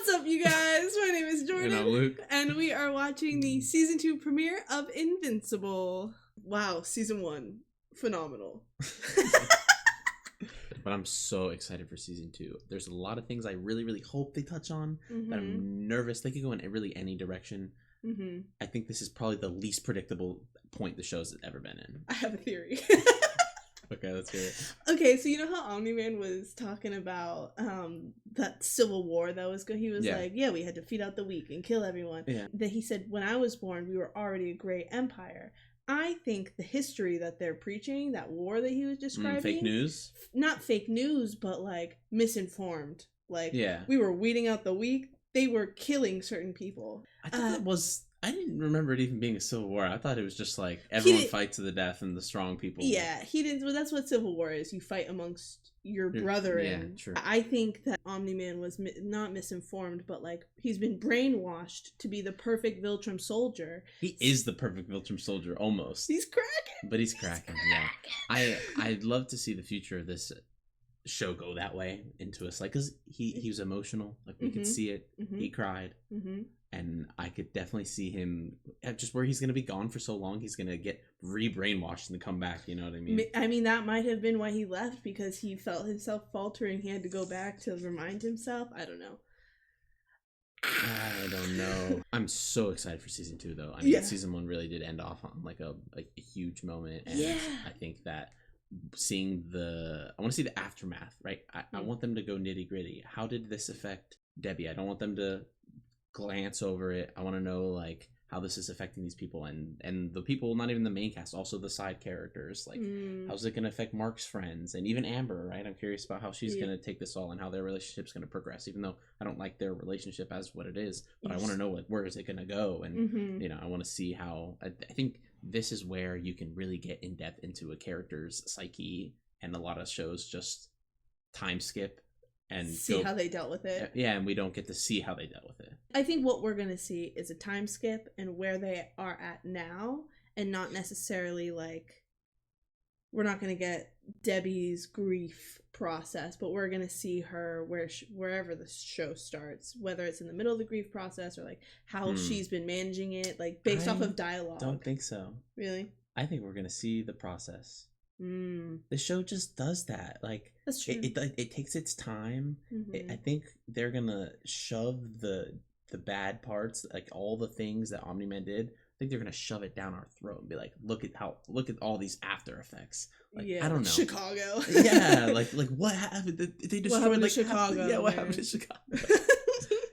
What's up, you guys? My name is Jordan. And I'm Luke. And we are watching the season 2 premiere of Invincible. Wow, season 1. Phenomenal. But I'm so excited for season 2. There's a lot of things I really, really hope they touch on. But I'm nervous. They could go in really any direction. I think this is probably the least predictable point the show's ever been in. I have a theory. Okay, let's hear it. Okay, so you know how Omni-Man was talking about that civil war that was going? He was like, yeah, we had to feed out the weak and kill everyone. Yeah. Then he said, when I was born, we were already a great empire. I think the history that they're preaching, that war that he was describing... fake news? Not fake news, but like misinformed. Like, yeah. We were weeding out the weak. They were killing certain people. I thought that was... I didn't remember it even being a civil war. I thought it was just like everyone fights to the death and the strong people. Yeah, he didn't. Well, that's what civil war is. You fight amongst your brethren. Yeah, true. I think that Omni-Man was not misinformed, but like he's been brainwashed to be the perfect Viltrum soldier. He is the perfect Viltrum soldier, almost. He's cracking. But he's cracking. Yeah. I'd love to see the future of this show go that way into us, like, because he was emotional. Like we could see it. He cried. And I could definitely see him just where he's going to be gone for so long. He's going to get re-brainwashed and come back. You know what I mean? I mean, that might have been why he left, because he felt himself faltering. He had to go back to remind himself. I don't know. I don't know. I'm so excited for season 2, though. I mean, season 1 really did end off on like a huge moment. And I think that seeing I want to see the aftermath, right? I want them to go nitty gritty. How did this affect Debbie? I don't want them to glance over it. I want to know like how this is affecting these people and the people, not even the main cast, also the side characters. Like how's it going to affect Mark's friends and even Amber, right? I'm curious about how she's going to take this all and how their relationship's going to progress, even though I don't like their relationship as what it is, but I want to know where is it going to go. And you know, I want to see how I think this is where you can really get in depth into a character's psyche, and a lot of shows just time skip and see how they dealt with it. Yeah, and we don't get to see how they dealt with it. I think what we're going to see is a time skip and where they are at now, and not necessarily like, we're not going to get Debbie's grief process, but we're going to see her wherever the show starts, whether it's in the middle of the grief process or like how she's been managing it, like based off of dialogue. Don't think so. Really? I think we're going to see the process. The show just does that. Like, that's true. It takes its time. I think they're gonna shove the bad parts, like all the things that Omni-Man did. I think they're gonna shove it down our throat and be like, look at all these after effects. Like, I don't know. Chicago. Yeah, like what happened? They destroyed Chicago. Yeah, what happened to Chicago?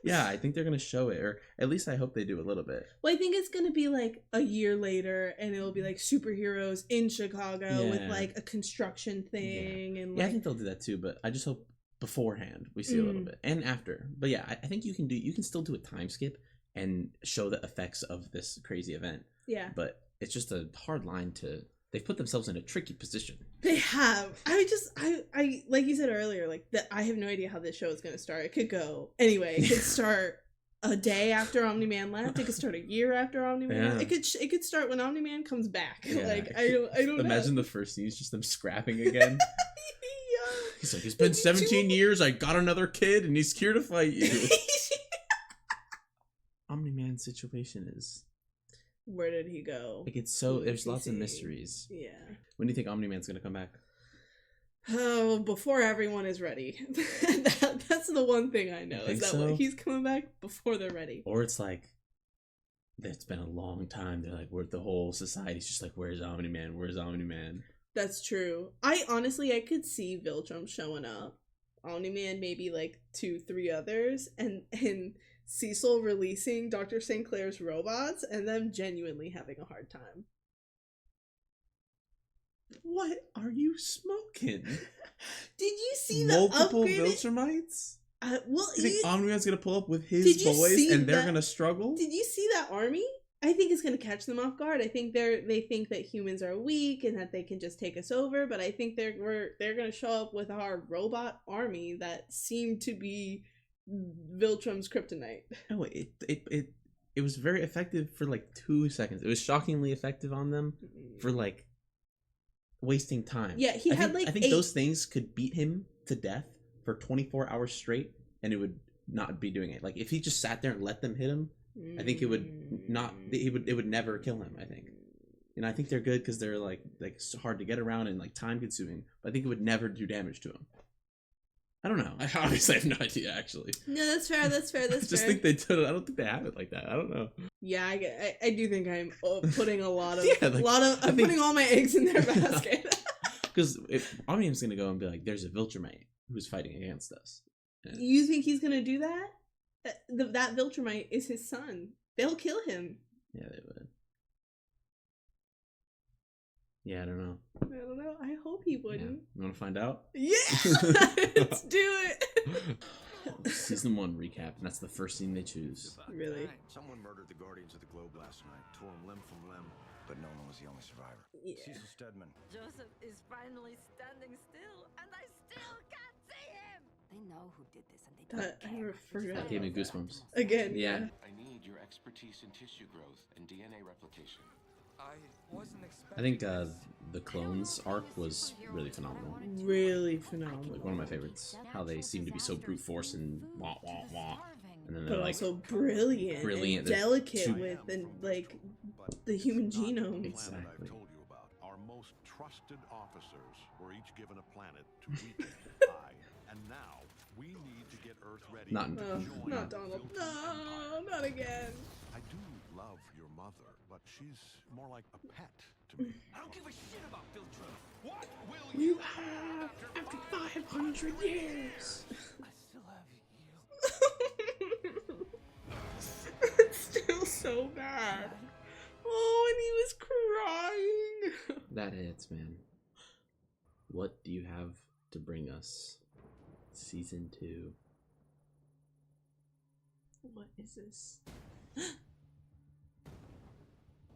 Yeah, I think they're going to show it, or at least I hope they do a little bit. Well, I think it's going to be like a year later, and it'll be like superheroes in Chicago with like a construction thing. And I think they'll do that too, but I just hope beforehand we see a little bit, and after. But yeah, I think you can still do a time skip and show the effects of this crazy event. Yeah. But it's just a hard line to... They've put themselves in a tricky position. They have. I like you said earlier, like that. I have no idea how this show is going to start. It could go anyway. It could start a day after Omni-Man left. It could start a year after Omni-Man. Yeah. It could start when Omni-Man comes back. Yeah. Like I don't imagine know. The first scene is just them scrapping again. He's like, it's been 17 years. I got another kid, and he's here to fight you. Omni-Man's situation is... Where did he go? Like, it's so... There's lots of mysteries. Yeah. When do you think Omni-Man's gonna come back? Oh, before everyone is ready. That's the one thing I know. Is that so? He's coming back before they're ready. Or it's like... It's been a long time. They're like, the whole society's just like, where's Omni-Man? Where's Omni-Man? That's true. I could see Viltrum showing up. Omni-Man, maybe like 2-3 others. And Cecil releasing Dr. St. Clair's robots and them genuinely having a hard time. What are you smoking? Did you see multiple the upgraded... Viltrumites? Well, you think Omni-Man's gonna pull up with his boys and they're gonna struggle? Did you see that army? I think it's gonna catch them off guard. I think they think that humans are weak and that they can just take us over. But I think they're gonna show up with our robot army that seemed to be Viltrum's kryptonite. No, it was very effective for like 2 seconds. It was shockingly effective on them for like wasting time. Yeah, I think those things could beat him to death for 24 hours straight, and it would not be doing it. Like if he just sat there and let them hit him, I think it would not. It would never kill him. I think. And I think they're good because they're like so hard to get around and like time consuming. But I think it would never do damage to him. I don't know. I obviously have no idea actually. No, that's fair. That's fair. That's I just fair. think they do. I don't think they have it like that. I don't know. Yeah, I do think I'm putting a lot of I'm putting all my eggs in their basket. Because if Omnium's gonna go and be like, "There's a Viltrumite who's fighting against us," you think he's gonna do that? That Viltrumite is his son. They'll kill him. Yeah, they would. Yeah, I don't know. I hope he wouldn't. Yeah. You want to find out? Yeah, let's do it. Season 1 recap, and that's the first scene they choose. Really? Someone murdered the Guardians of the Globe last night, tore them limb from limb, but no one was the only survivor. Yeah. Cecil Stedman. Joseph is finally standing still, and I still can't see him! They know who did this, and they don't I never forgot. That gave me goosebumps. Again. Yeah. I need your expertise in tissue growth and DNA replication. I think the clones arc was really phenomenal. Really phenomenal. Like one of my favorites. How they seem to be so brute force and wah wah wah, and then they're But like also brilliant and They're delicate too- with and like the human genome. Exactly. I've told you about. Our most trusted officers were each given a planet to weaken and now we need to get Earth ready. Not to Oh, join not the Donald. Viltrum Empire. No, not again. I do love your mother, but she's more like a pet to me. I don't give a shit about Viltrum. What will You have after 500 years. I still have you. It's still so bad. Oh, and he was crying. that hits, man. What do you have to bring us? Season 2. What is this?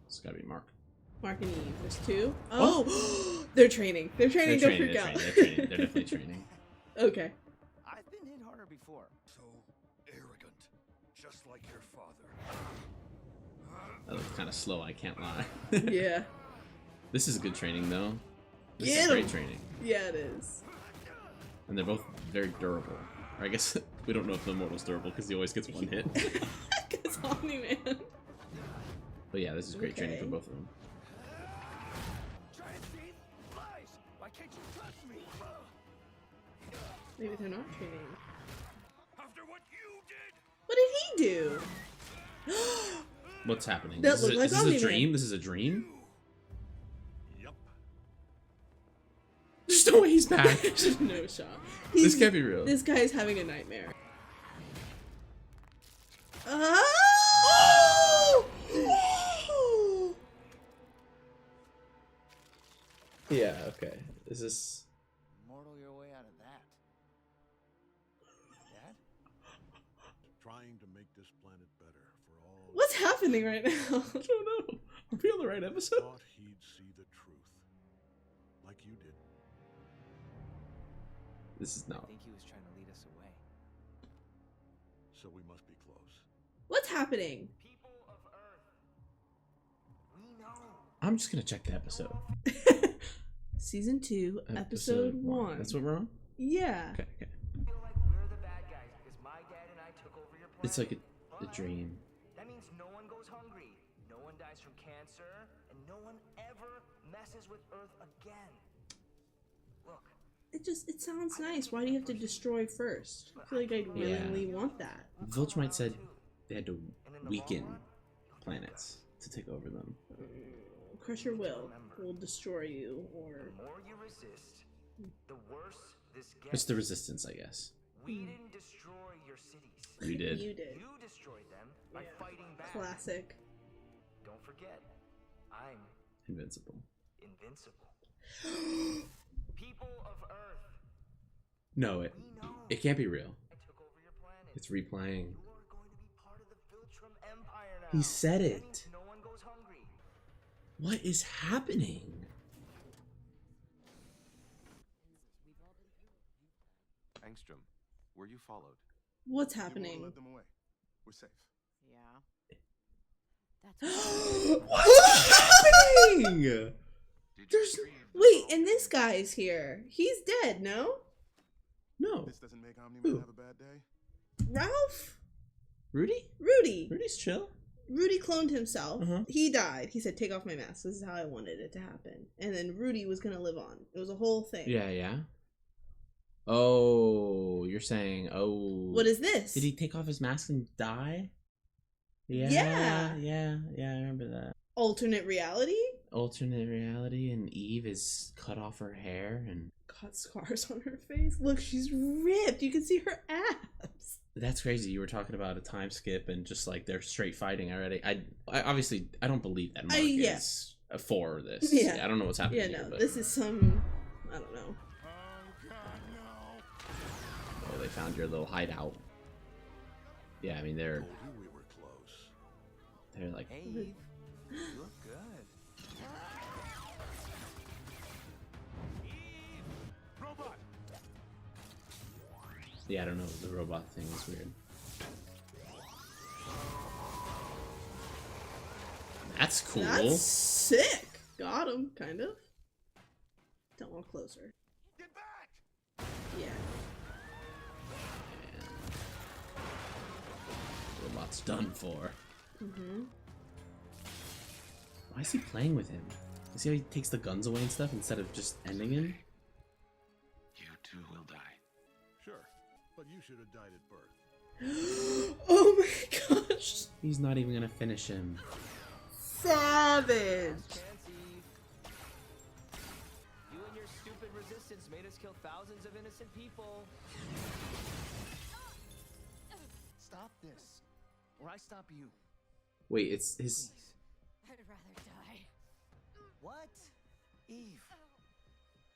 It's gotta be Mark. Mark and Eve. There's 2. Oh, they're training. They're training. Don't freak out. They're training. They're definitely training. Okay. I've been hit harder before. So arrogant, just like your father. That looks kind of slow. I can't lie. Yeah. This is good training though. This Get is great 'em. training, Yeah, it is. and they're both very durable. Or I guess we don't know if the Immortal's durable because he always gets one hit. It's Omni-Man. But yeah, this is great training for Okay. both of them. Try and see lies. Why can't you trust me? Maybe they're not training. After what you did. What did he do? What's happening? That Is looked like this a Omni-Man. dream? This is a dream? Yep. There's no way he's back. No shot. This can't be real. This guy's having a nightmare. Oh! Yeah, okay. Is this... Mortal your way out of that. Dad? Trying to make this planet better for all. What's happening right now? I don't know. Are we on the right episode? Thought he'd see the truth, like you did. This is I not... think he was trying to lead us away. So we must be close. What's happening? People of Earth. We know. I'm just gonna check the episode. Season 2, episode 1. That's what we're on? Yeah. Okay, okay. I feel like we're the bad guys because my dad and I took over your planet. It's like a dream. That means no one goes hungry, no one dies from cancer, and no one ever messes with Earth again. Look, It sounds nice. Why do you have to destroy first? I feel like I'd willingly want that. Viltrumite said they had to weaken planets to take over them. Crush your will. Will destroy you, or the more you resist, the worse this gets. It's the resistance, I guess. We didn't destroy your cities. You did. you did. You destroyed them by Yeah. fighting back. Classic. Don't forget, I'm Invincible. invincible. People of Earth, No, we know. it can't be real. I took over your planet. It's replaying. You are going to be part of the Viltrum Empire now. He said That it. means no one goes hungry. What is happening? Angstrom, were you followed? What's You won't happening? let them away. We're safe. Yeah. That's What's happening? Did There's you retrieve the wait, scroll? and this guy's here. He's dead, no? No. This doesn't make Omni-Man Who? have a bad day. Ralph? Rudy? Rudy. Rudy's chill. Rudy cloned himself. Uh-huh. He died. He said, take off my mask. This is how I wanted it to happen. And then Rudy was going to live on. It was a whole thing. Yeah. Oh, you're saying, What is this? Did he take off his mask and die? Yeah, I remember that. Alternate reality? Alternate reality, and Eve is cut off her hair and Got scars on her face. Look, she's ripped. You can see her abs. that's crazy. You were talking about a time skip and just like they're straight fighting already. I obviously I don't believe that Mark is for this. Yeah. I don't know what's happening. Yeah, here, no. but... This is some, I don't know. Oh, they found your little hideout. Yeah, I mean they're We were close. they're like Hey, Eve. You look good. Robot. yeah, I don't know. The robot thing is weird. That's cool. That's sick. Got him, kind of. Don't want closer. Get back. Yeah. Robot's done for. Mm-hmm. Why is he playing with him? You see how he takes the guns away and stuff instead of just ending him? You too will die. Sure, but you should have died at birth. Oh my gosh. He's not even gonna finish him. Savage. Chance, Eve. You and your stupid resistance made us kill thousands of innocent people. Stop this, or I stop you. Wait, it's his. Please. I'd rather die. What? Eve.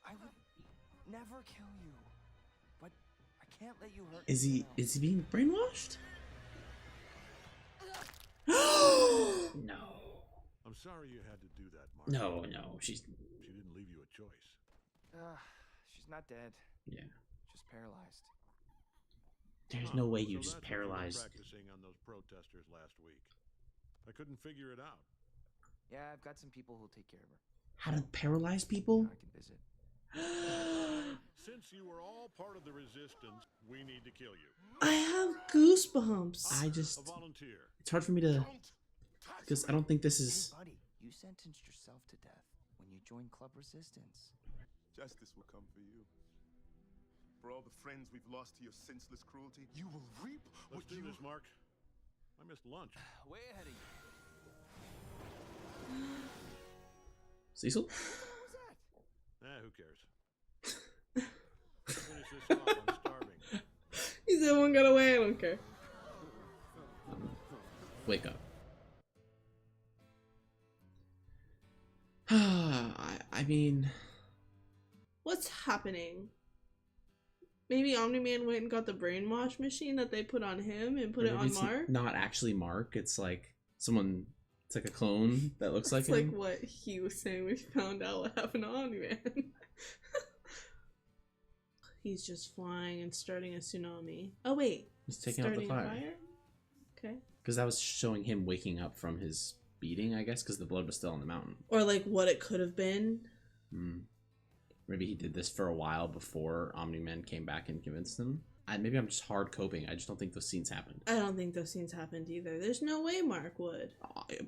I would never kill you. But I can't let you hurt Is anyone he else. being brainwashed? No. I'm sorry you had to do that, Mark. No. She's She didn't leave you a choice. She's not dead. yeah. Just paralyzed. There's no way you So just that's what you were paralyzed. practicing on those protesters last week. I couldn't figure it out. Yeah, I've got some people who'll take care of her. How to paralyze people? I can visit. Since you were all part of the resistance, we need to kill you. I have goosebumps. I A just. volunteer. It's hard for me to. Because I don't think this is. Hey, buddy, you sentenced yourself to death when you joined Club Resistance. Justice will come for you. For all the friends we've lost to your senseless cruelty, you will reap Let's what do you... this, Mark. I missed lunch. Way ahead of you. Cecil? What was that? Who cares? Finish this off. I'm starving. He said one got away. I don't care. Wake up. I mean. What's happening? Maybe Omni-Man went and got the brainwash machine that they put on him and put it maybe on it's Mark. Not actually Mark. It's like someone. It's like a clone that looks like It's him. like what he was saying when he found out what happened to Omni-Man. He's just flying and starting a tsunami. Oh wait, He's taking out the starting a fire. Okay. Because that was showing him waking up from his beating, I guess, because the blood was still on the mountain. Or like what it could have been. Maybe he did this for a while before Omni-Man came back and convinced him. Maybe I'm just hard coping. I just don't think those scenes happened. I don't think those scenes happened either. There's no way Mark would.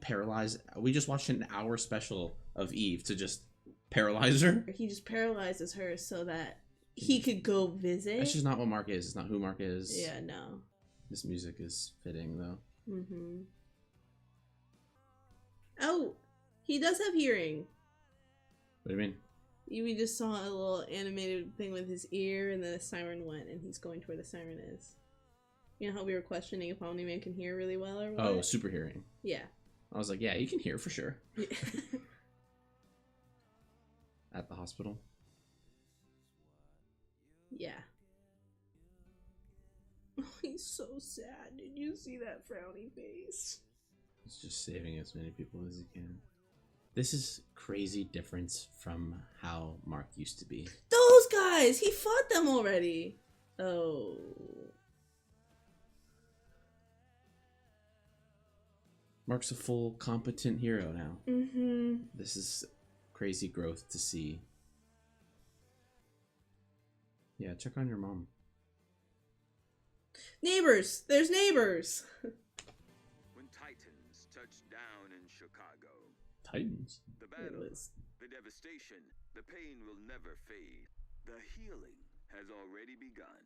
Paralyzed. We just watched an hour special of Eve to just paralyze her. He just paralyzes her so that he could go visit. That's just not what Mark is. It's not who Mark is. Yeah, no. This music is fitting, though. Mm-hmm. Oh, he does have hearing. What do you mean? We just saw a little animated thing with his ear, and then a siren went, and he's going to where the siren is. You know how we were questioning if Omni-Man can hear really well or what? Oh, super hearing. Yeah. I was like, yeah, you can hear for sure. Yeah. At the hospital. Yeah. Oh, he's so sad. Did you see that frowny face? He's just saving as many people as he can. This is crazy difference from how Mark used to be. Those guys! He fought them already. Oh. Mark's a full competent hero now. Mm-hmm. This is crazy growth to see. Yeah, check on your mom. Neighbors! There's neighbors! When Titans touch down in Chicago, Titans. the It battle, was. the devastation, the pain will never fade. The healing has already begun.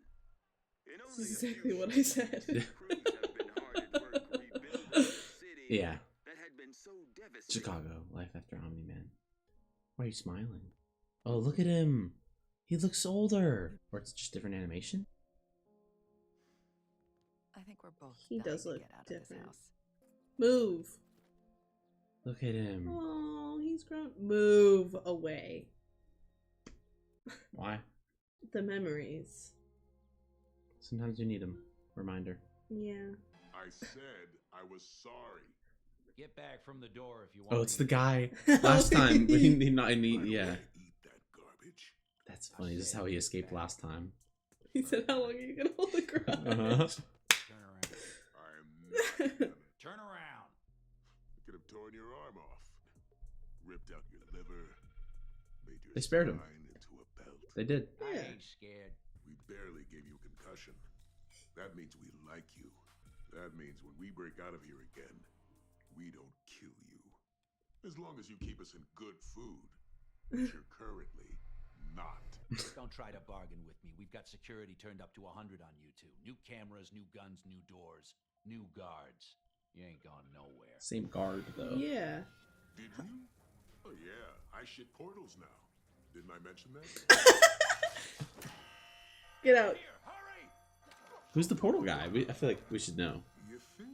In This only is a few exactly what I short said. months, crews have been hard at work rebuilding the city Yeah. that had been so devastated. Chicago, life after Omni-Man. Why are you smiling? Oh, look at him. He looks older. Or it's just different animation? I think we're both He dying does to look get out of different. this house. Move! Look at him. Oh, he's grown. Move away. Why? The memories. Sometimes you need them. Reminder. Yeah. I said I was sorry. Get back from the door if you want. Oh, it's the to. guy. Last time, He- I yeah. don't wanna eat that garbage. That's funny. This is how he escaped last time. He said, how long are you gonna hold the garage? Uh-huh. Turn around. I'm not gonna. Turn around. I could have torn your arm off, ripped out your liver, made your They spared him. spine into a belt. They did. I Yeah. ain't scared. We barely gave you a concussion. That means we like you. That means when we break out of here again, we don't kill you. As long as you keep us in good food, which you're currently not. Don't try to bargain with me. We've got security turned up to 100 on you two. New cameras, new guns, new doors, new guards. You ain't going nowhere. Same guard, though. Yeah. Did you? Oh yeah, I shit portals now. Didn't I mention that? Get out. Here, hurry! Who's the portal guy? I feel like we should know. You think?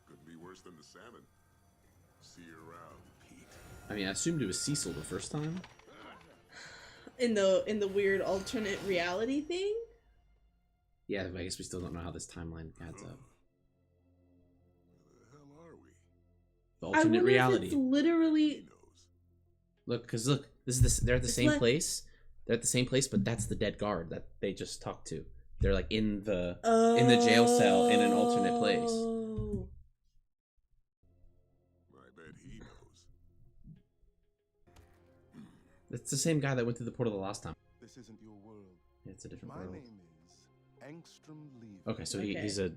Could be worse than the salmon. See you around, Pete. I mean, I assumed it was Cecil the first time. In the weird alternate reality thing? Yeah, but I guess we still don't know how this timeline adds up. Where the hell are we? The I alternate wonder reality. if it's literally. He knows. Look, because look, this is they're at the It's same like- place. They're at the same place, but that's the dead guard that they just talked to. They're like in the jail cell in an alternate place. Oh. I bet he knows. It's the same guy that went through the portal the last time. This isn't your world. Yeah, it's a different My world. name is Angstrom Lever. Okay, so Okay. he's a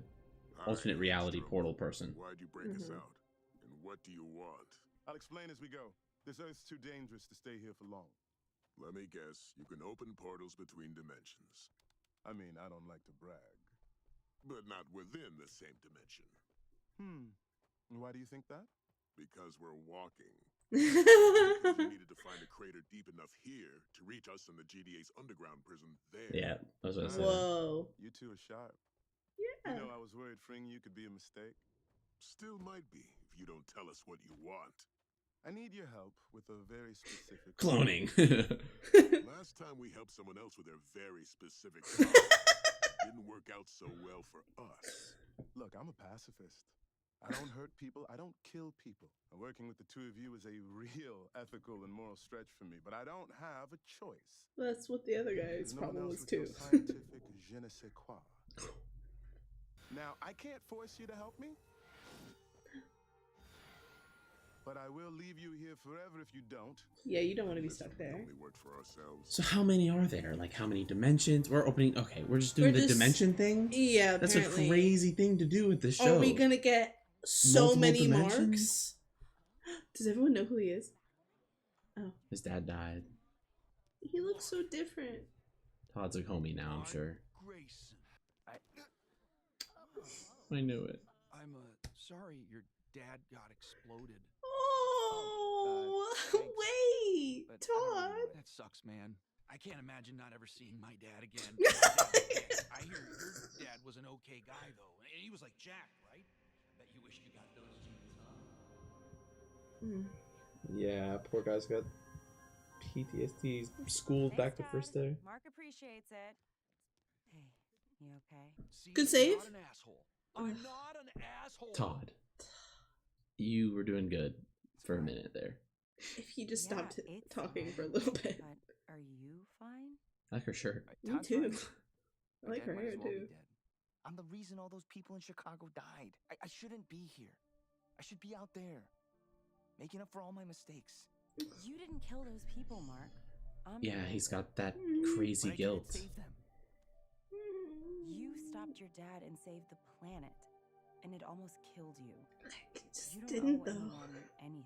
alternate Hi, reality Astro. portal person. Why'd you break us Mhm. out? And what do you want? I'll explain as we go. This Earth's too dangerous to stay here for long. Let me guess. You can open portals between dimensions, I mean, I don't like to brag. but not within the same dimension. Why do you think that? Because we're walking. Because you needed to find a crater deep enough here to reach us in the GDA's underground prison there. Yeah, that's what I said. Whoa. You two are sharp. Yeah. You know, I was worried freeing you could be a mistake. Still might be if you don't tell us what you want. I need your help with a very specific Cloning. Last time we helped someone else with their very specific problem, didn't work out so well for us. Look, I'm a pacifist. I don't hurt people. I don't kill people. Working with the two of you is a real ethical and moral stretch for me, but I don't have a choice. That's what the other guy's There's no one problem else was with your too. scientific je ne sais quoi. Now, I can't force you to help me, but I will leave you here forever if you don't. Yeah, you don't want to be Listen, stuck we there. only work for ourselves. So how many are there? Like how many dimensions? We're opening. Okay, we're just doing We're the just- dimension thing. Yeah, That's apparently. a crazy thing to do with this show. Are we gonna get so Multiple many dimensions? marks? Does everyone know who he is? Oh, His dad died. he looks so different. Todd's a homie now, I'm sure. Grayson, I knew it. I'm sorry your dad got exploded. Oh, thanks. wait, But Todd. that sucks, man. I can't imagine not ever seeing my dad again. I hear your dad was an okay guy though, and he was like Jack, right? Bet you wish you got those genes, huh? Yeah, poor guy's got PTSD. He's schooled back to first day. Mark appreciates it. Hey, you okay? See, Good I'm save. not an asshole. I'm not an asshole. Todd, you were doing good for a minute there. If he just Yeah, stopped it's talking fine. for a little bit. But are you fine? I like her shirt. Me Todd's too. right. I My like dad her might hair as well be too. dead. I'm the reason all those people in Chicago died. I shouldn't be here. I should be out there, making up for all my mistakes. You didn't kill those people, Mark. I'm Yeah, he's got that Mm. crazy But I guilt. didn't save them. You stopped your dad and saved the planet, and it almost killed you. I just You don't didn't, owe though. anyone anything.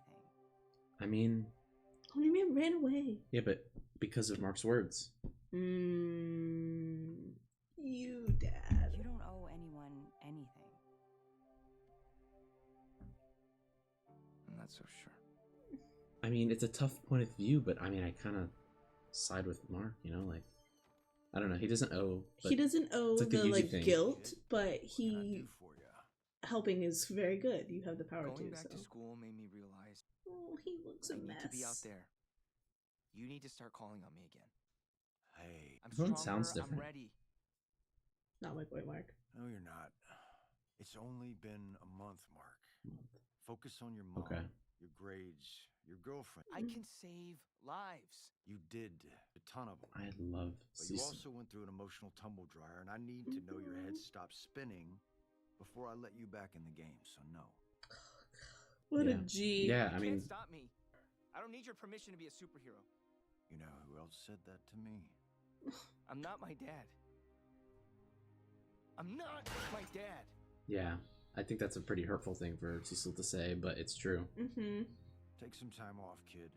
I mean, Omni-Man ran away. yeah, but because of Mark's words. You, Dad. You don't owe anyone anything. I'm not so sure. I mean, it's a tough point of view, but I mean, I kind of side with Mark, you know, like, I don't know, he doesn't owe. He doesn't owe like the Yuji like thing. guilt, but What can I he do for ya? helping is very good. You have the power Going to. back So. to school made me realize Oh, he looks a I need mess. to be out there. You need to start calling on me again. Hey, I'm Everyone stronger. sounds different. I'm ready. Not my boy, Mark. no, you're not. It's only been a month, Mark. Focus on your mom, Okay. your grades, your girlfriend. I can save lives. You did a ton of them. I love But you Cecil. also went through an emotional tumble dryer, and I need to know your head stops spinning before I let you back in the game, so no. What a Yeah. G. Yeah, I You mean, can't stop me. I don't need your permission to be a superhero. You know who else said that to me? I'm not my dad. I'm not my dad. yeah, I think that's a pretty hurtful thing for Cecil to say, but it's true. Mm-hmm. Take some time off, kid.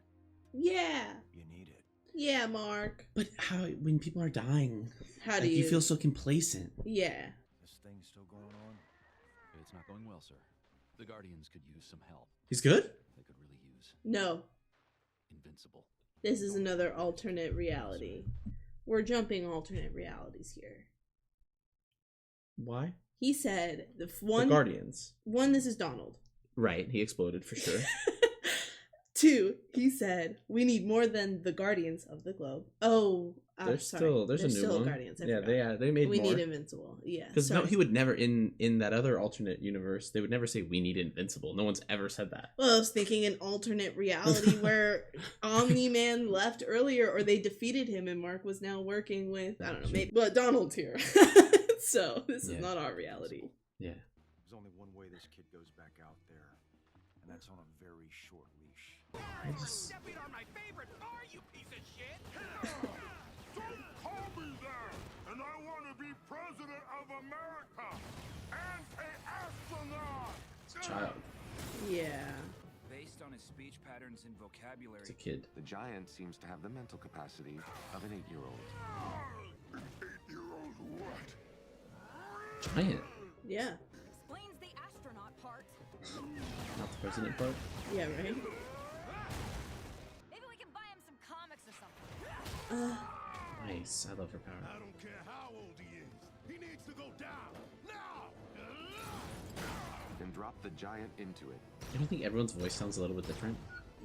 Yeah. You need it. Yeah, Mark. But how, when people are dying, How do like, you... you feel so complacent. Yeah. This thing's still going on? It's not going well, sir. The Guardians could use some help. He's good? They could really use No. Invincible. This is another alternate reality. We're jumping alternate realities here. Why? He said The one. Guardians. One, this is Donald. Right, he exploded for sure. 2, he said we need more than the Guardians of the Globe. Oh, There's sorry. still there's a new still one. Guardians. I Yeah, forgot. they made We more. need Invincible. Yeah, Because no, sorry. he would never in that other alternate universe. They would never say we need Invincible. No one's ever said that. Well, I was thinking an alternate reality where Omni-Man left earlier, or they defeated him, and Mark was now working with I don't know, maybe, but Donald's here, so this is Yeah. not our reality. Yeah. There's only one way this kid goes back out there, and that's on a very short leash. Stepping on my favorite bar, you piece of shit! Don't call me that! And I want to be president of America and an astronaut! Child. Yeah. Based on his speech patterns and vocabulary, It's a kid. The giant seems to have the mental capacity of an 8-year-old. An 8-year-old what? Giant. Yeah. Explains the astronaut part. Not the president part. Yeah, right? Maybe we can buy him some comics or something. Nice. I love her I power. don't care how old he is. He needs to go down now! Then drop the giant into it. I don't think everyone's voice sounds a little bit different.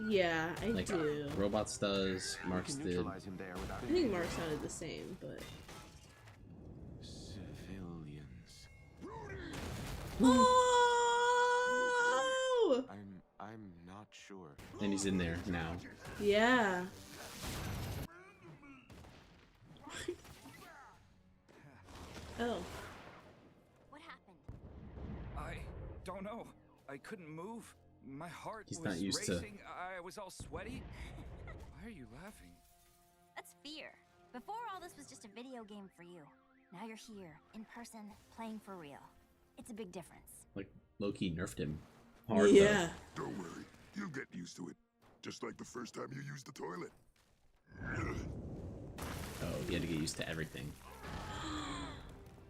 Yeah, I Like do. Robots does, Mark's You can did. neutralize him there without I think Mark sounded the same, but... civilians. Oh! I'm not sure. And he's in there now. Yeah. Oh. What happened? I don't know. I couldn't move. My heart He's was not used to- racing. I was all sweaty. Why are you laughing? That's fear. Before all this was just a video game for you. Now you're here, in person, playing for real. It's a big difference. Like, low-key nerfed him hard. Yeah. Don't worry, you'll get used to it. Just like the first time you used the toilet. Though. Oh, he had to get used to everything.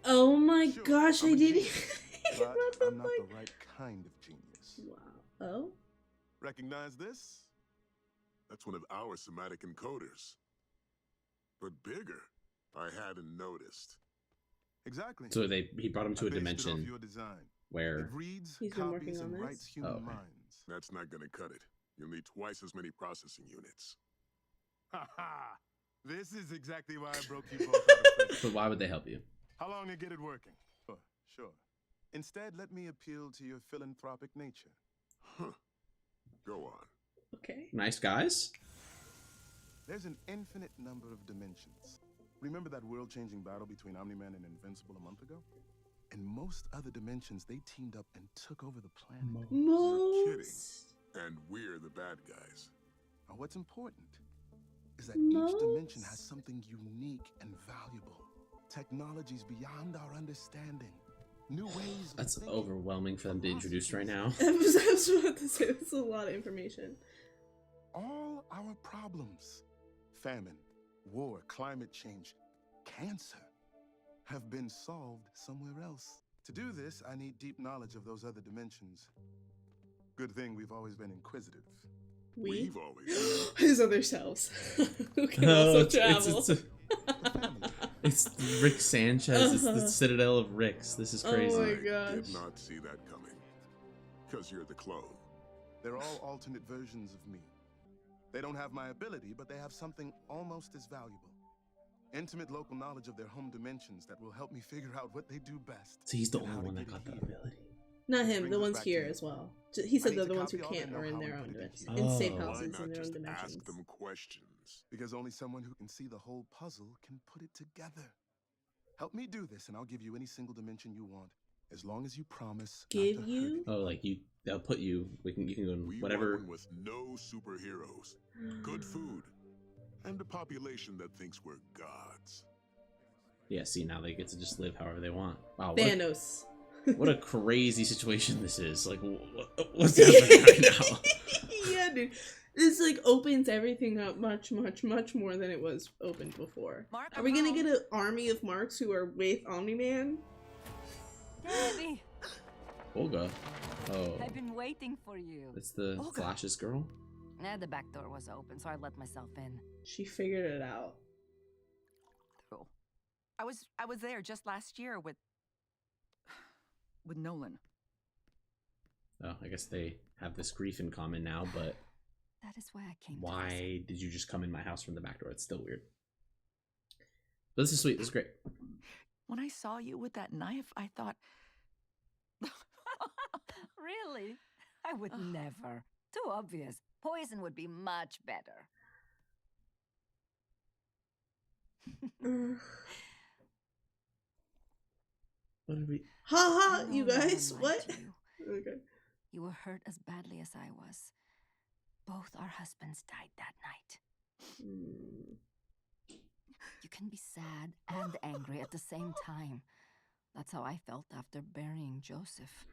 Oh my Sure, gosh, I'm I a didn't genius, even but I'm not the right kind of genius. Wow. Oh? Recognize this? That's one of our somatic encoders. But bigger. I hadn't noticed. Exactly. So he brought him to I a based it off dimension your design. where It reads, He's been working copies, on and this? writes human Oh, okay. minds. That's not gonna cut it. You'll need twice as many processing units. Ha ha! This is exactly why I broke you both out of prison. But why would they help you? How long to get it working? Sure. Instead, let me appeal to your philanthropic nature. Huh. Go on. Okay. Nice guys? There's an infinite number of dimensions. Remember that world-changing battle between Omni-Man and Invincible a month ago? In most other dimensions, they teamed up and took over the planet. You're kidding. Most. And we're the bad guys. Now, what's important is that each dimension has something unique and valuable. technologies beyond our understanding. New ways of That's thinking. overwhelming for them to introduce right now. I was about to say, it's a lot of information. All our problems, famine, war, climate change, cancer, have been solved somewhere else. To do this, I need deep knowledge of those other dimensions. Good thing we've always been inquisitive. We've always His other selves. Who can also travel. It's Rick Sanchez. It's the Citadel of Ricks. This is crazy. Oh my I gosh. did not see that coming. Because you're the clone. They're all alternate versions of me. They don't have my ability, but they have something almost as valuable. Intimate local knowledge of their home dimensions that will help me figure out what they do best. So he's the and only how to one that get got it that here. ability. Not Which him, brings the us ones back to here you. as well. He I said need they're to the ones who copy all can't their are in know-how their and own put it dimensions. together. In safe Oh. Why houses in not their own just dimensions. ask them questions? Because only someone who can see the whole puzzle can put it together. Help me do this, and I'll give you any single dimension you want, as long as you promise Give not to you? hurt it. Oh, like they'll put you. You can go in We whatever. want one with no superheroes, good food, and a population that thinks we're gods. Yeah, see, now they get to just live however they want. Wow, Thanos. what a crazy situation this is. Like, what's happening right now? Yeah, dude. This like opens everything up much, much, much more than it was opened before. Mark, Are we gonna get an army of Marks who are with Omni-Man? Debbie, Olga. Oh, I've been waiting for you. it's the Olga. Flash's girl? The back door was open, so I let myself in. She figured it out. Oh. I was there just last year with Nolan. Oh, I guess they have this grief in common now, but That is why I came to visit. why did you just come in my house from the back door? It's still weird. But this is sweet. This is great. When I saw you with that knife, I thought, Really? I would never. Too obvious. Poison would be much better. What did we? Ha ha, I know you no one guys. liked What? You. Okay. You were hurt as badly as I was. Both our husbands died that night. Mm. You can be sad and angry at the same time. That's how I felt after burying Joseph.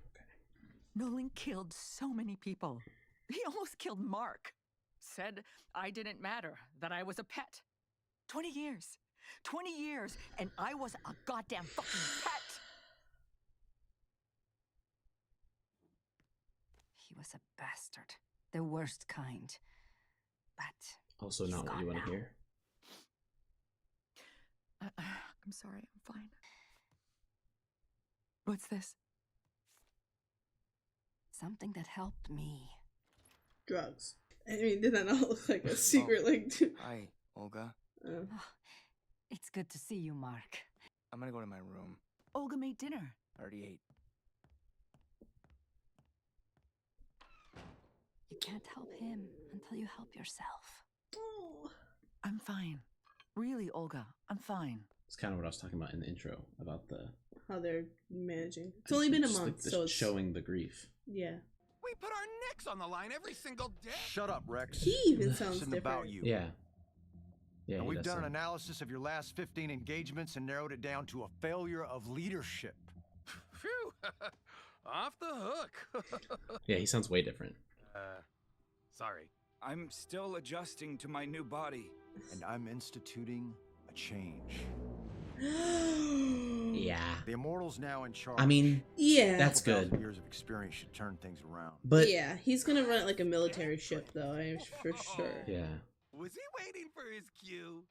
Nolan killed so many people. He almost killed Mark. Said I didn't matter, that I was a pet. 20 years. 20 years, and I was a goddamn fucking pet. He was a bastard. The worst kind. But Also, he's not what you gone want to now. hear. I'm sorry, I'm fine. What's this? Something that helped me. Drugs. I mean, did that not look like a secret? Like, Hi, Olga. oh. It's good to see you, Mark. I'm gonna go to my room. Olga made dinner. I already ate. You can't help him until you help yourself. Oh. I'm fine. Really, Olga, I'm fine. It's kind of what I was talking about in the intro about the. How they're managing. It's only been a just month, the so it's showing the grief. yeah. We put our necks on the line every single day. Shut up, Rex. He even sounds This isn't different. about you. Yeah. Yeah. And he we've does done an sound- analysis of your last 15 engagements and narrowed it down to a failure of leadership. Phew. Off the hook. Yeah, he sounds way different. Sorry. I'm still adjusting to my new body. And I'm instituting a change. Yeah. The Immortal's now in charge. I mean, Yeah. that's Couple thousand good. Years of experience should turn things around. But yeah, he's gonna run it like a military ship, though. I'm for sure. yeah, Was he waiting for his cue?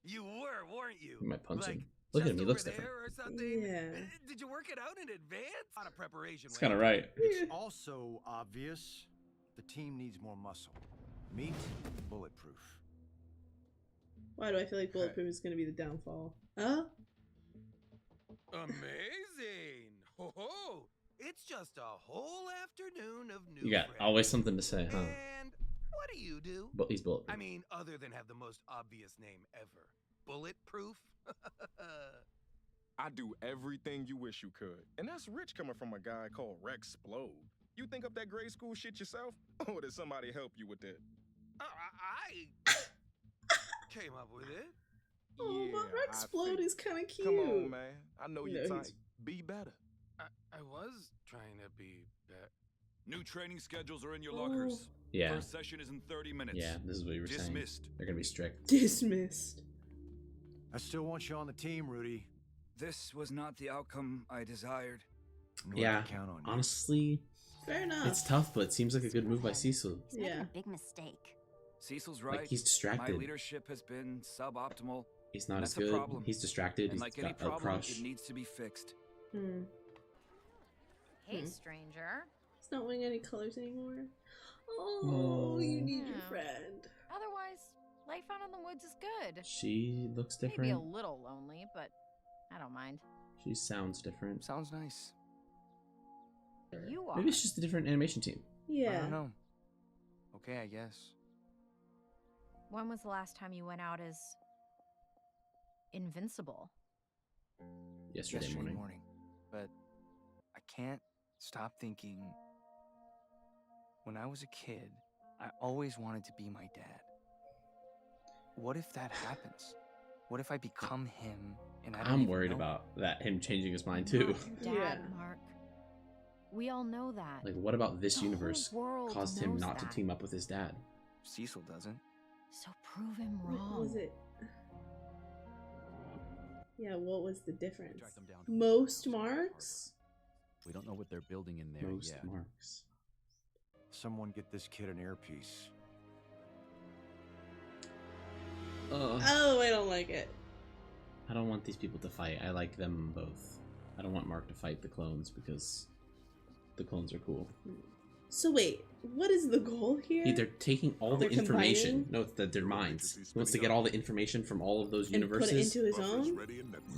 You were, weren't you? you might punch Like, him. Look at just him. He looks over different. there or something? Yeah. Did you work it out in advance? A lot of preparation. It's kind of right. It's also obvious the team needs more muscle. Meat, bulletproof. Why do I feel like Bulletproof is gonna be the downfall? Huh? Amazing! Ho ho! It's just a whole afternoon of new You got friends. always something to say, huh? And what do you do? But he's bulletproof. I mean, other than have the most obvious name ever. Bulletproof? I do everything you wish you could. And that's rich coming from a guy called Rex Splode. You think up that grade school shit yourself? Or did somebody help you with that? I came up with it. Oh, Yeah, but Rex Explode is kind of cute. Come on, man. I know you're No, tight. he's- Be better. I was trying to be better. New training schedules are in your Oh. lockers. Yeah. First session is in 30 minutes. Yeah, this is what you were Dismissed. saying. They're gonna be strict. Dismissed. I still want you on the team, Rudy. This was not the outcome I desired. I'm glad Yeah, to count on you. honestly, Fair enough. it's tough, but it seems like a good move by Cecil. He's making Yeah. a big mistake. Cecil's right. Like, he's distracted. My leadership has been suboptimal. He's not That's as a good. problem. He's distracted. And He's like any got a problem, crush. it needs to be fixed. Hmm. Hey, stranger. It's not wearing any colors anymore. Oh, you need your friend. Otherwise, life out in the woods is good. She looks Maybe a different. little lonely, but I don't mind. She sounds different. Sounds nice. You are. Maybe it's just a different animation team. I Yeah. don't know. Okay, I guess. When was the last time you went out as Invincible? Yesterday morning. But I can't stop thinking. When I was a kid, I always wanted to be my dad. What if that happens? What if I become him and I don't I'm even worried know? about that him changing his mind too. Dad, Yeah. Mark. We all know that. Like, what about this The whole universe world caused him knows not that. to team up with his dad? Cecil doesn't. So prove him wrong. What was it? Yeah, what was the difference? Track them down to Most marks? We don't know what they're building in there Most yet. marks. Someone get this kid an earpiece. Oh, I don't like it. I don't want these people to fight. I like them both. I don't want Mark to fight the clones because the clones are cool. So wait, what is the goal here? They're taking all the They're information. combining? No, it's that their minds. He wants to get all the information from all of those And put universes. it into his own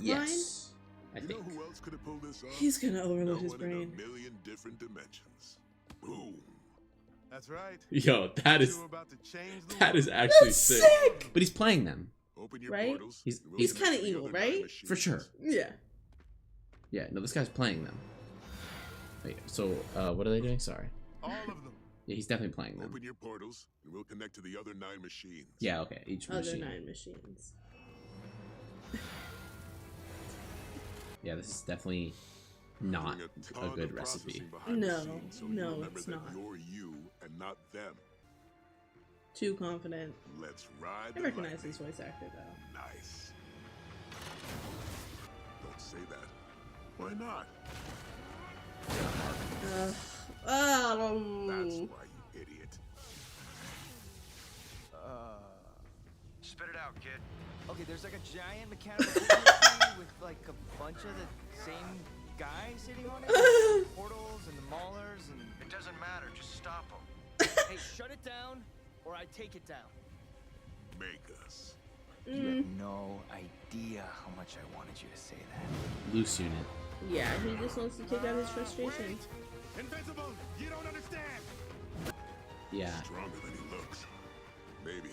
Yes, I You think. know who else could have pulled this off? He's gonna overload No his one brain. In a million different dimensions. Boom. That's right. Yo, that is You're about to change the that is world. actually That's sick. sick! But he's playing them Open your Right? portals. He's- and we'll he's connect kinda to the evil, other 9 right? machines. for sure. Yeah. Yeah, no, this guy's playing them. Wait, so what are they doing? Sorry. All of them. Yeah, he's definitely playing them. Open your portals, and we'll connect to the other 9 machines. Yeah, okay, each Other machine. 9 machines. Yeah, this is definitely not Doing a ton good of recipe. processing behind the No, scenes, so you no, remember it's that not. You're you and not them. Too confident. Let's ride I the recognize lightning. this voice actor though. Nice. Don't say that. Why not? That's why, you idiot. Spit it out, kid. Okay, there's like a giant mechanical machine with like a bunch of the same guys sitting on it. Portals and the maulers and... It doesn't matter, just stop them. Hey, shut it down or I take it down. Make us. You have no idea how much I wanted you to say that. Loose unit. Yeah, he just wants to take out his frustration. Invincible, you don't understand. Yeah. Stronger than he looks. Maybe.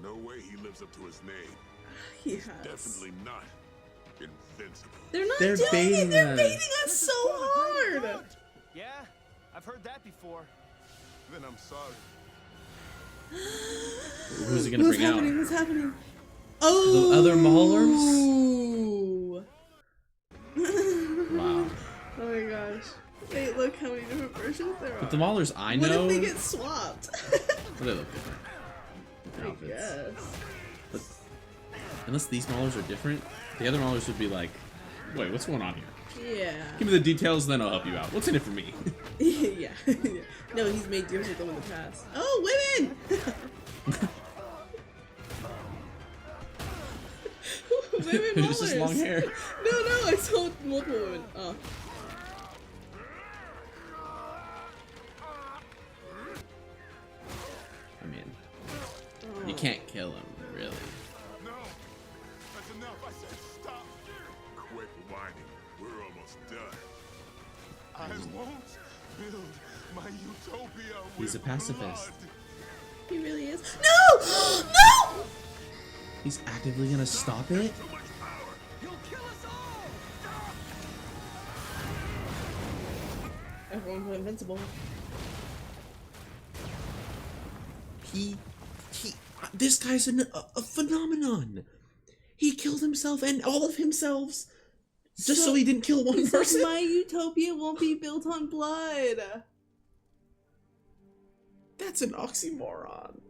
No way he lives up to his name. Yes. Definitely not invincible. They're not They're doing baiting it! They're us. baiting us so hard! Yeah, I've heard that before. Then I'm sorry. Who's he gonna What's bring out? happening? What's happening? Oh! The other maulers? Wow. Oh my gosh. Wait, look how many different versions there are. But the maulers I What know. if they get swapped? They look different. I Outfits. guess. But unless these maulers are different, the other maulers would be like, wait, what's going on here? Yeah. Give me the details, then I'll help you out. What's in it for me? Yeah. No, he's made deals with them in the past. Oh, women! Women Just his maulers. long hair. No, I saw multiple women. Oh. I mean, you can't kill him, really. No! That's enough! I said stop! Quit whining. We're almost done. I won't build my utopia with He's a pacifist. blood. He really is. No! No! He's actively gonna stop it? Everyone's invincible. This guy's a phenomenon. He killed himself and all of himself just so he didn't kill one person. My utopia won't be built on blood. That's an oxymoron.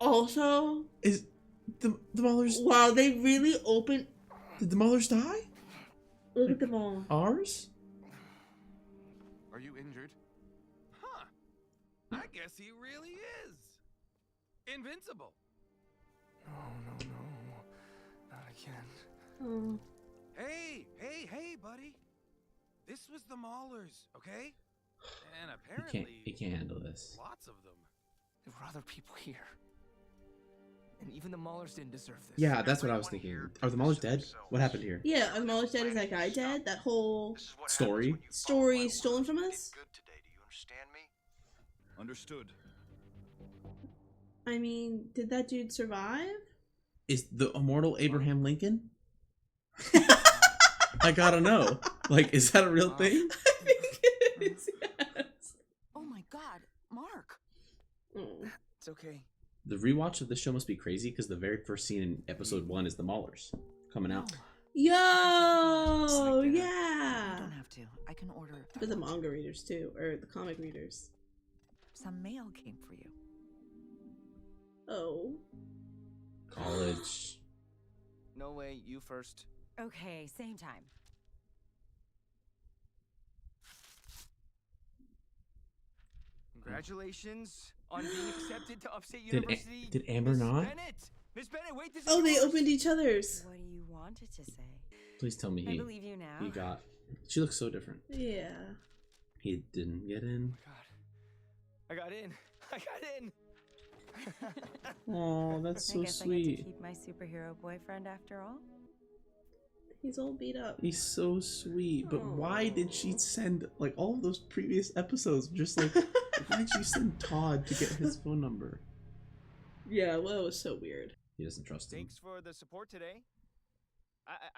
Also, is the Maulers? Wow, they really opened. Did the Maulers die? Look at them all. Ours? Are you injured? Huh. I guess he really is. Invincible. No. Not again. Oh. Hey, buddy. This was the Maulers, okay? And apparently... He can't handle this. Lots of them. There were other people here. And even the Maulers didn't deserve this. Yeah, that's what I was thinking. Are the Maulers dead? What happened here? Yeah, are the Maulers dead? Is that guy dead? That whole Story stolen from us? Understood. I mean, did that dude survive? Is the immortal Abraham Lincoln? I gotta know. Like, is that a real thing? I think it is, yes. Oh my god, Mark. It's okay. The rewatch of this show must be crazy because the very first scene in episode 1 is the Maulers coming out. Yo, I yeah. don't have to. I can order. For the manga readers too, or the comic readers. Some mail came for you. Oh. College. No way, you first. Okay, same time. Congratulations on being accepted to Upstate University. Did Amber not? Miss Bennett, wait, this is Oh, they yours. opened each other's. What do you want it to say? Please tell me I believe you now. he got. She looks so different. Yeah. He didn't get in. I got in. Oh, that's so I guess I get sweet. to keep my superhero boyfriend after all. He's all beat up. He's so sweet, but why did she send like all of those previous episodes? Just like, why did she send Todd to get his phone number? Yeah, well, it was so weird. He doesn't trust him. Thanks for the support today.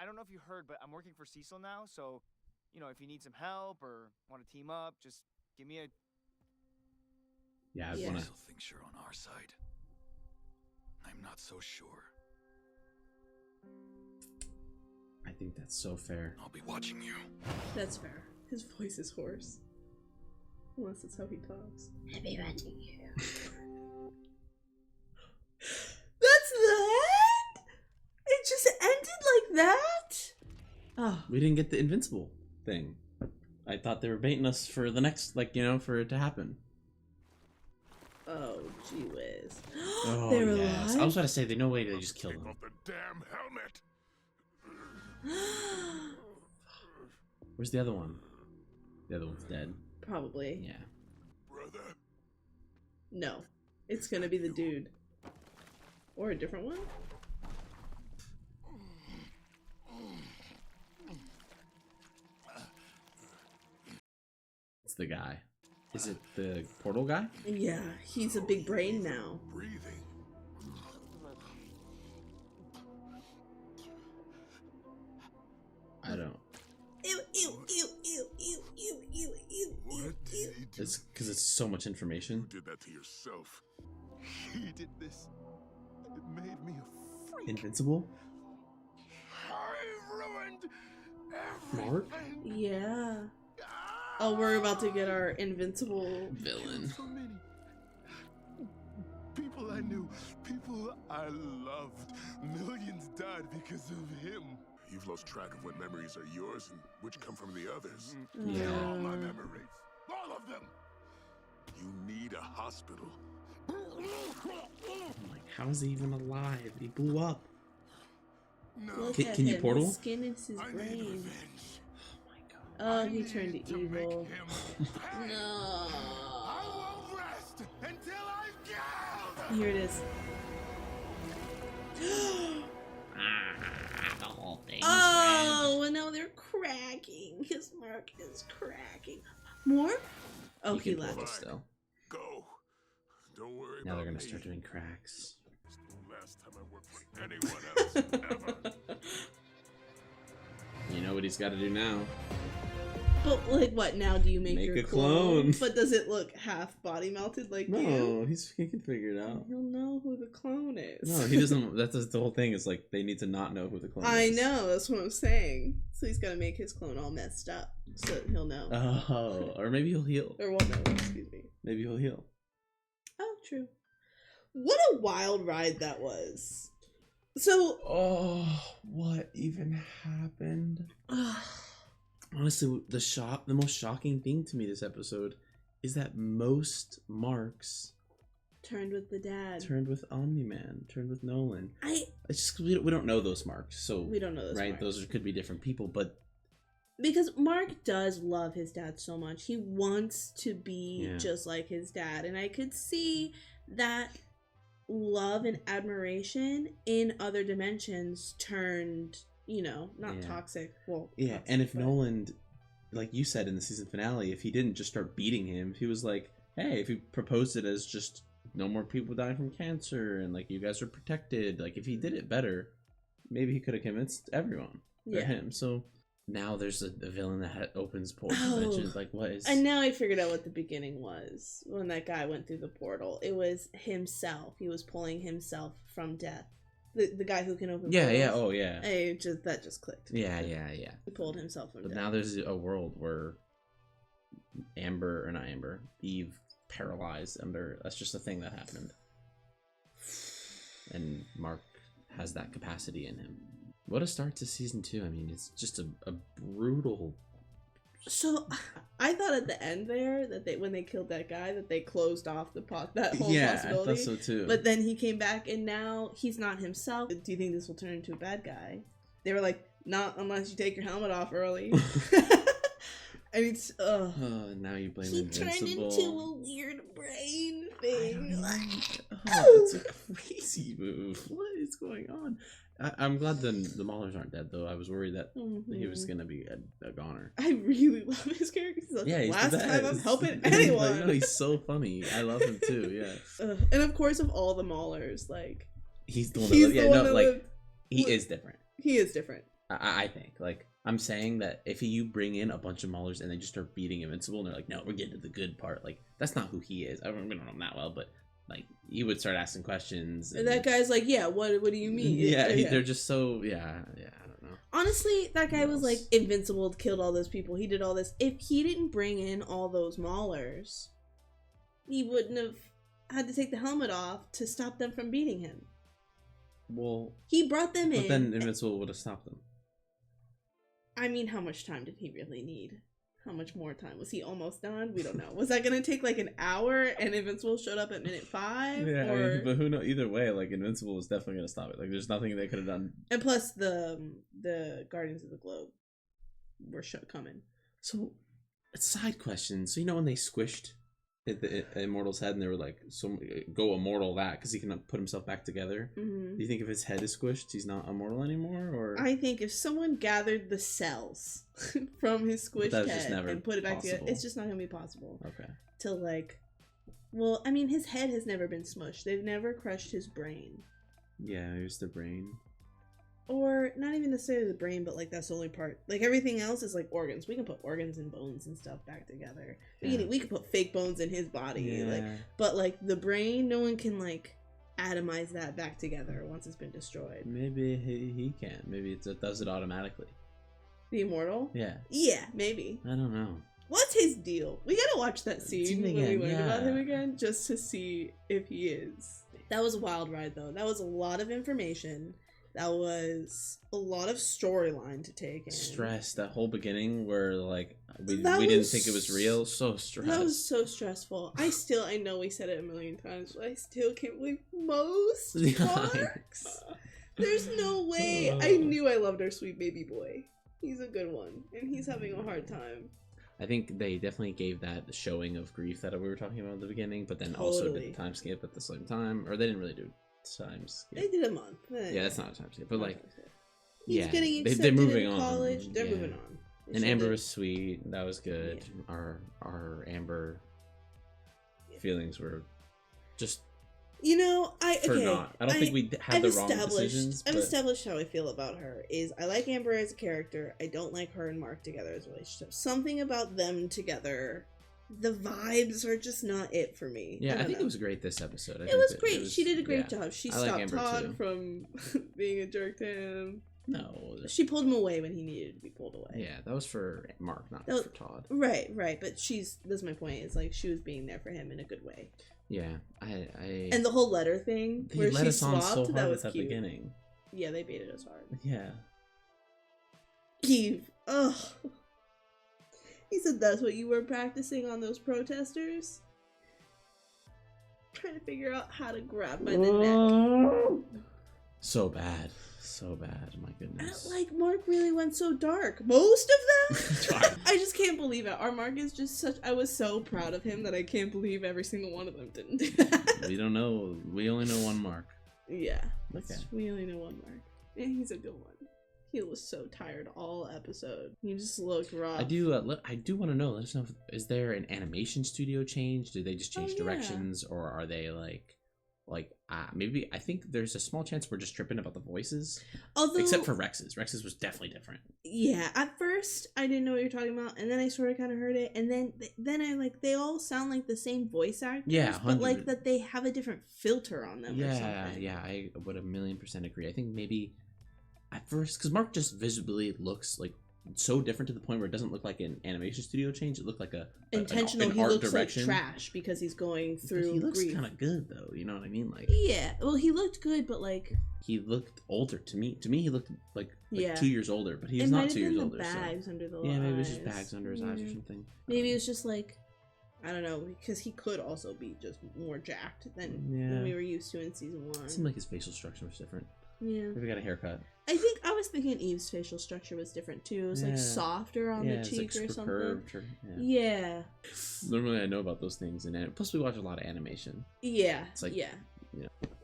I don't know if you heard, but I'm working for Cecil now, so you know if you need some help or want to team up, just give me a. Yeah, I I wanna. still think you're on our side. I'm not so sure. I think that's so fair. I'll be watching you. That's fair. His voice is hoarse. Unless it's how he talks. I'll be watching you. That's that? It just ended like that? Oh. We didn't get the Invincible thing. I thought they were baiting us for the next, like, you know, for it to happen. Oh, gee whiz. Oh, They're yes. alive? I was about to say, no way they just killed Take him. off the damn helmet. Where's the other one? The other one's dead. Probably. Yeah. Brother. No. It's gonna be the dude. Or a different one? It's the guy. Is it the portal guy? Yeah, he's a big brain now. Breathing. I don't. Ew, ew, ew, ew, ew, ew, ew, ew, What did he do? It's because it's so much information. You did that to yourself. He did this. It made me a freak. Invincible? I ruined Mark? Yeah. Oh, we're about to get our invincible Villain. so many people I knew, people I loved. Millions died because of him. You've lost track of what memories are yours and which come from the others. Yeah. All my memories. All of them. You need a hospital. Like, how is he even alive? He blew up. No. Look Can at you him. portal? His skin is his I need brain. revenge. Oh, he turned Need to to make evil. him pay. No. I won't rest until I've killed. Here it is. The whole thing's Oh, and now they're cracking. His mark is cracking. More? Oh, You he can left. portal still. Go. Don't worry Now about they're gonna me. start doing cracks. It's the last time I work with anyone else ever. You know what he's got to do now. But like, what now? Do you make your a clone? clone. But does it look half body melted like you? No, he can figure it out. He'll know who the clone is. No, he doesn't. That's the whole thing. Is like they need to not know who the clone I is. know. That's what I'm saying. So he's got to make his clone all messed up so that he'll know. Oh, or maybe he'll heal. Or won't know. Excuse me. Maybe he'll heal. Oh, true. What a wild ride that was. So. Oh, what even happened? Honestly, the most shocking thing to me this episode is that most marks turned with the dad, turned with Omni-Man, turned with Nolan. It's just we don't know those marks, so we don't know those right. marks. Those could be different people, but because Mark does love his dad so much, he wants to be just like his dad, and I could see that love and admiration in other dimensions turned. Not toxic. Well, toxic, and if Nolan, like you said in the season finale, if he didn't just start beating him, if he was like, hey, if he proposed it as just no more people dying from cancer and like you guys are protected, like if he did it better, maybe he could have convinced everyone or him. So now there's a villain that opens portal dimensions. Like what is? And now I figured out what the beginning was when that guy went through the portal. It was himself. He was pulling himself from death. The guy who can open portals. That just clicked. He pulled himself from But death. now there's a world where Eve paralyzed under. That's just a thing that happened, and Mark has that capacity in him. What a start to season 2! I mean, it's just a brutal. So I thought at the end there that when they killed that guy that they closed off that whole possibility. I thought so too. But then he came back and now he's not himself. Do you think this will turn into a bad guy? They were like, not unless you take your helmet off early. And it's now you blame Invincible. He turned into a weird brain thing. It's a crazy move. What is going on? I'm glad the Maulers aren't dead though. I was worried that he was gonna be a goner. I really love his character. He's like, he's last the time I'm helping anyone. No, he's so funny. I love him too. Yeah. And of course, of all the Maulers, like he's the one that lived. He is different. He is different. I think. Like I'm saying that if you bring in a bunch of Maulers and they just start beating Invincible and they're like, no, we're getting to the good part. Like that's not who he is. I don't know him that well, but. Like you would start asking questions, and that guy's like, "Yeah, what do you mean?" They're just so I don't know. Honestly, that guy was like Invincible, killed all those people. He did all this. If he didn't bring in all those Maulers, he wouldn't have had to take the helmet off to stop them from beating him. Well, he brought them in, but then Invincible would have stopped them. I mean, how much time did he really need? How much more time? Was he almost done? We don't know. Was that gonna take like an hour and Invincible showed up at minute 5? Yeah, but who knows? Either way, like Invincible was definitely gonna stop it. Like there's nothing they could have done. And plus the Guardians of the Globe were coming. So, side question. So when they squished the Immortal's head and they were like, "So go immortal that," because he can put himself back together. Mm-hmm. Do you think if his head is squished, he's not immortal anymore? Or I think if someone gathered the cells from his squished head and put it back together, it's just not gonna be possible. Okay. Well, I mean, his head has never been smushed. They've never crushed his brain. Yeah, here's the brain. Or not even necessarily the brain, but like that's the only part. Like everything else is like organs. We can put organs and bones and stuff back together. Yeah. We can put fake bones in his body. Yeah. But like the brain, no one can like atomize that back together once it's been destroyed. Maybe he can. Maybe it does it automatically. The Immortal? Yeah. Yeah, maybe. I don't know. What's his deal? We gotta watch that scene when we learn about him again, just to see if he is. That was a wild ride, though. That was a lot of information. That was a lot of storyline to take in. Stress. That whole beginning where like we didn't think it was real. So stressed. That was so stressful. I know we said it a million times, but I still can't believe most marks. There's no way. I knew I loved our sweet baby boy. He's a good one, and he's having a hard time. I think they definitely gave that showing of grief that we were talking about at the beginning, but then also did the time skip at the same time, or they didn't really do time skip. They did a month. Yeah, that's not a time skip, but like, he's getting accepted they're moving in on. College. They're moving on. And Amber was sweet. That was good. Yeah. Our Amber feelings were just You know, I don't think we had the wrong decisions. I've established how I feel about her. Is I like Amber as a character. I don't like her and Mark together as a relationship. Something about them together, the vibes are just not it for me. Yeah, I think it was great this episode. It was great. She did a great job. She stopped Todd from being a jerk to him. No. She pulled him away when he needed to be pulled away. Yeah, that was for Mark, not for Todd. Right. But that's my point. Is like she was being there for him in a good way. Yeah, and the whole letter thing where she swapped, that was cute. Beginning. Yeah, they baited us hard. Yeah. Eve. Ugh. He said that's what you were practicing on those protesters? Trying to figure out how to grab by the neck. So bad. My goodness. Like, Mark really went so dark. Most of them? I just can't believe it. Our Mark is just such... I was so proud of him that I can't believe every single one of them didn't do that. We don't know. We only know one Mark. Yeah. We only know one Mark. And he's a good one. He was so tired all episode. He just looked rough. I do want to know. Let us know. Is there an animation studio change? Did they just change directions, or are they maybe? I think there's a small chance we're just tripping about the voices. Except for Rex's. Rex's was definitely different. Yeah. At first, I didn't know what you were talking about, and then I sort of kind of heard it, and then I they all sound like the same voice actors. Yeah, 100. But that they have a different filter on them. Or something. Yeah. I would 1,000,000% agree. I think maybe. At first, because Mark just visibly looks so different to the point where it doesn't look like an animation studio change. It looked like intentional. An he art looks direction. like trash because he's going through. But he looks grief. Kind of good though. You know what I mean? Yeah. Well, he looked good, but he looked older to me. To me, he looked like 2 years older, but he's not 2 years older. Bags under the maybe it was just bags under his eyes or something. Maybe it was just I don't know, because he could also be just more jacked than we were used to in season 1. It seemed like his facial structure was different. Yeah. Maybe got a haircut. I was thinking Eve's facial structure was different too. It was softer on the cheek or something. Curved yeah. Normally I know about those things, and plus we watch a lot of animation. Yeah. It's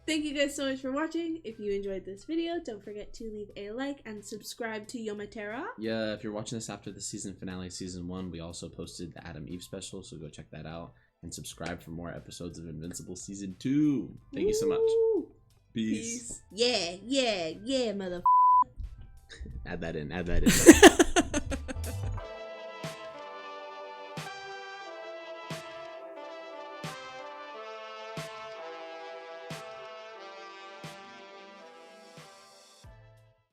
Thank you guys so much for watching. If you enjoyed this video, don't forget to leave a like and subscribe to Yomatera. Yeah, if you're watching this after the season finale, season 1, we also posted the Adam Eve special, so go check that out and subscribe for more episodes of Invincible season 2. Thank you so much. Peace. Yeah, mother. Add that in.